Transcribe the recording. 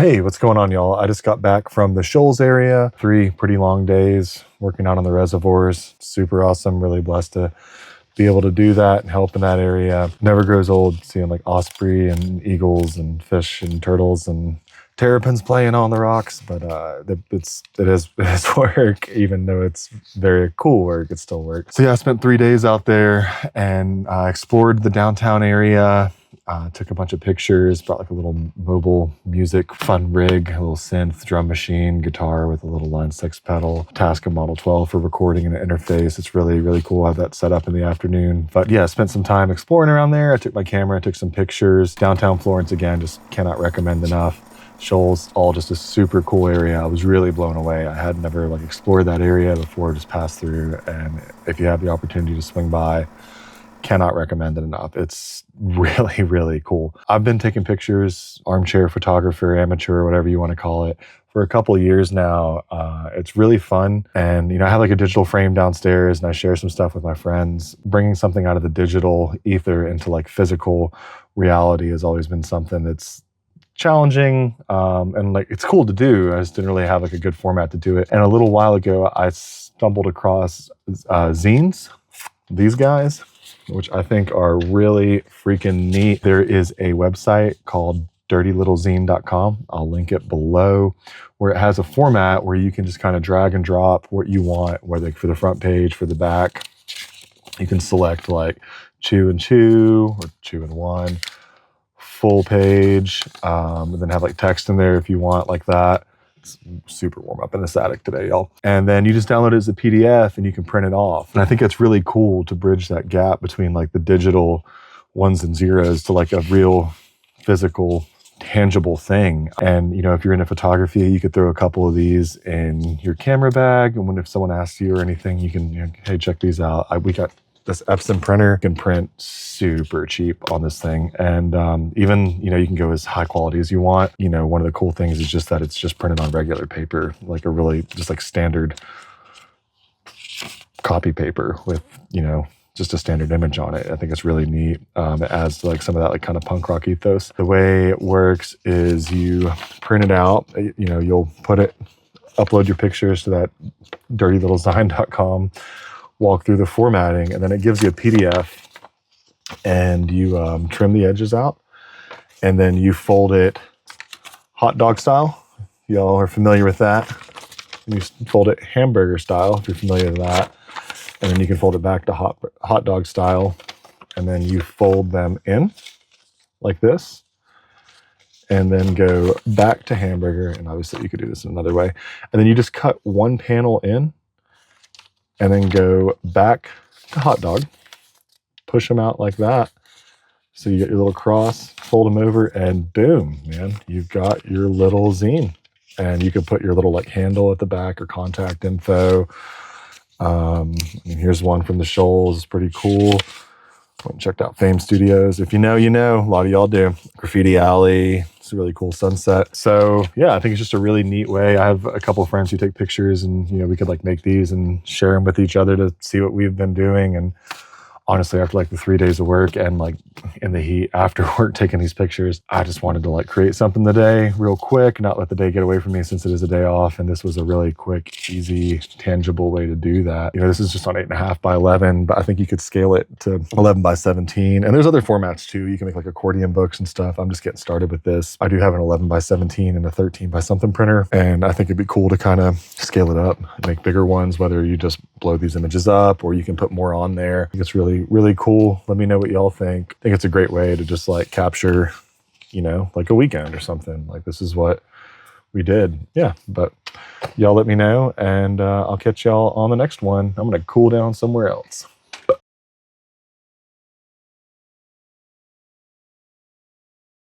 Hey, what's going on, y'all? I just got back from the Shoals area. 3 pretty long days working out on the reservoirs. Super awesome. Really blessed to be able to do that and help in that area. Never grows old seeing like osprey and eagles and fish and turtles and terrapins playing on the rocks. But it is work, even though it's very cool work. It's still work. So yeah, I spent 3 days out there and explored the downtown area. Took a bunch of pictures, brought like a little mobile music fun rig, a little synth, drum machine, guitar with a little Line 6 pedal, Tascam Model 12 for recording and an interface. It's really, really cool. I have that set up in the afternoon. But yeah, spent some time exploring around there. I took my camera, took some pictures. Downtown Florence, again, just cannot recommend enough. Shoals, all just a super cool area. I was really blown away. I had never like explored that area before, just passed through. And if you have the opportunity to swing by, cannot recommend it enough. It's really, really cool. I've been taking pictures, armchair photographer, amateur, whatever you want to call it, for a couple of years now. It's really fun. And, I have like a digital frame downstairs and I share some stuff with my friends. Bringing something out of the digital ether into like physical reality has always been something that's challenging. And like, it's cool to do. I just didn't really have like a good format to do it. And a little while ago, I stumbled across zines, these guys, which I think are really freaking neat. There is a website called dirtylittlezine.com. I'll link it below, where it has a format where you can just kind of drag and drop what you want, whether for the front page, for the back. You can select like 2 and 2 or 2 and 1, full page, and then have like text in there if you want like that. It's super warm up in this attic today, y'all. And then you just download it as a PDF and you can print it off. And I think it's really cool to bridge that gap between like the digital ones and zeros to like a real physical, tangible thing. And, if you're into photography, you could throw a couple of these in your camera bag. And if someone asks you or anything, you can, hey, check these out. We got this Epson printer, can print super cheap on this thing. And even, you can go as high quality as you want. One of the cool things is just that it's just printed on regular paper, like a really just like standard copy paper with, just a standard image on it. I think it's really neat. It adds like some of that like kind of punk rock ethos. The way it works is you print it out, you'll upload your pictures to that dirtylittlezine.com, walk through the formatting, and then it gives you a PDF, and you trim the edges out, and then you fold it hot dog style. Y'all are familiar with that. And you fold it hamburger style, if you're familiar with that. And then you can fold it back to hot dog style, and then you fold them in like this, and then go back to hamburger. And obviously you could do this in another way. And then you just cut one panel in, and then go back to hot dog, push them out like that. So you get your little cross, fold them over, and boom, man, you've got your little zine. And you can put your little like handle at the back or contact info. Here's one from the Shoals. It's pretty cool. Went and checked out Fame Studios. If you know, you know. A lot of y'all do. Graffiti Alley. It's a really cool sunset. So yeah, I think it's just a really neat way. I have a couple of friends who take pictures, and we could like make these and share them with each other to see what we've been doing. And honestly, after like the 3 days of work and like in the heat after work taking these pictures, I just wanted to like create something today real quick, not let the day get away from me since it is a day off. And this was a really quick, easy, tangible way to do that. This is just on 8.5 by 11, but I think you could scale it to 11 by 17. And there's other formats too. You can make like accordion books and stuff. I'm just getting started with this. I do have an 11 by 17 and a 13 by something printer. And I think it'd be cool to kind of scale it up and make bigger ones, whether you just blow these images up or you can put more on there. I think it's really, really cool. Let me know what y'all think. I think it's a great way to just like capture, like a weekend or something. Like this is what we did. Yeah, but y'all let me know, and I'll catch y'all on the next one. I'm going to cool down somewhere else.